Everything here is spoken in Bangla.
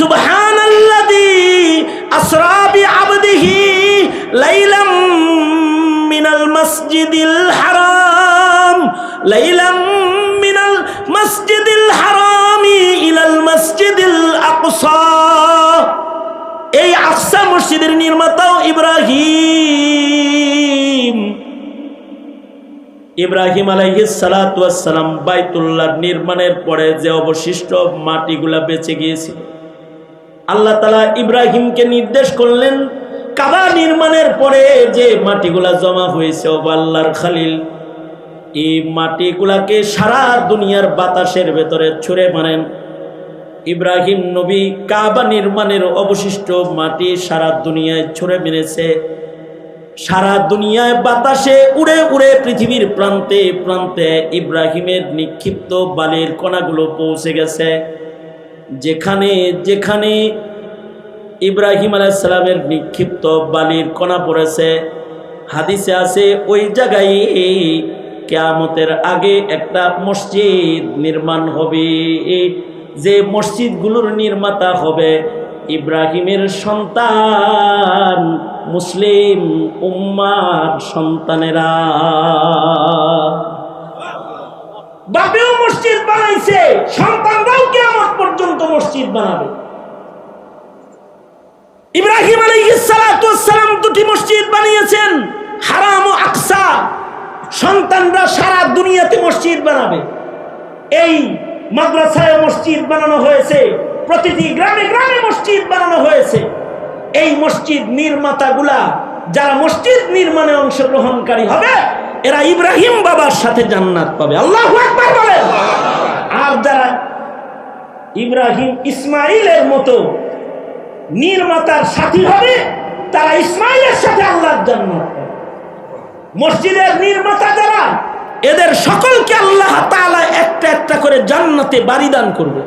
সুবহানাল্লাযী আসরা বিআবদিহি লাইলাম মিনাল মাসজিদিল হারাম লাইলাম মিনাল মাসজিদিল হারামি ইলাল মাসজিদিল আকসা। এই আকসা মসজিদের নির্মাতাও ইব্রাহিম আলাইহিস সালাতু ওয়াস সালাম। বাইতুল্লাহ নির্মাণের পরে যে অবশিষ্ট মাটিগুলা বেঁচে গিয়েছিল, আল্লাহ তাআলা ইব্রাহিমকে নির্দেশ করলেন কাবা নির্মাণের পরে যে মাটিগুলা জমা হয়েছে, ও আল্লাহর খলিল, এই মাটিগুলাকে সারা দুনিয়ার বাতাসের ভেতরে ছুঁড়ে মারেন। ইব্রাহিম নবী কাবা নির্মাণের অবশিষ্ট মাটি সারা দুনিয়ায় ছুঁড়ে মেরেছে। সারা দুনিয়ায় বাতাসে উড়ে উড়ে পৃথিবীর প্রান্তে প্রান্তে ইব্রাহিমের নিক্ষিপ্ত বালির কণাগুলো পৌঁছে গেছে। যেখানে যেখানে ইব্রাহিম আলাইহিস সালামের নিক্ষিপ্ত বালির কণা পড়েছে, হাদিসে আছে ওই জায়গায় কিয়ামতের আগে একটা মসজিদ নির্মাণ হবে। যে মসজিদগুলোর নির্মাতা হবে ইব্রাহিমের সন্তান, মুসলিম উম্মার সন্তানেরা। বাপেও মসজিদ বানাইছে, সন্তানরাও কিয়ামত পর্যন্ত মসজিদ বানাবে। ইব্রাহিম আলাইহিস সালাতু ওয়াস সালাম দুটি মসজিদ বানিয়েছেন, হারাম ও আকসা। সন্তানরা সারা দুনিয়াতে মসজিদ বানাবে। এই মাদ্রাসায় মসজিদ বানানো হয়েছে, প্রতিটি গ্রামে গ্রামে মসজিদ বানানো হয়েছে। এই মসজিদ নির্মাতাগুলা যারা মসজিদ নির্মাণে অংশগ্রহণকারী হবে, এরা ইব্রাহিম বাবার সাথে জান্নাত পাবে। আল্লাহু আকবার বলেন। আর যারা ইব্রাহিম ইসমাইলের মতো নির্মাতার সাথী হবে, তারা ইসমাইলের সাথে আল্লাহর জান্নাত পাবে। মসজিদের নির্মাতা যারা, এদের সকলকে আল্লাহ তাআলা একটা একটা করে জান্নাতে বাড়ি দান করবে।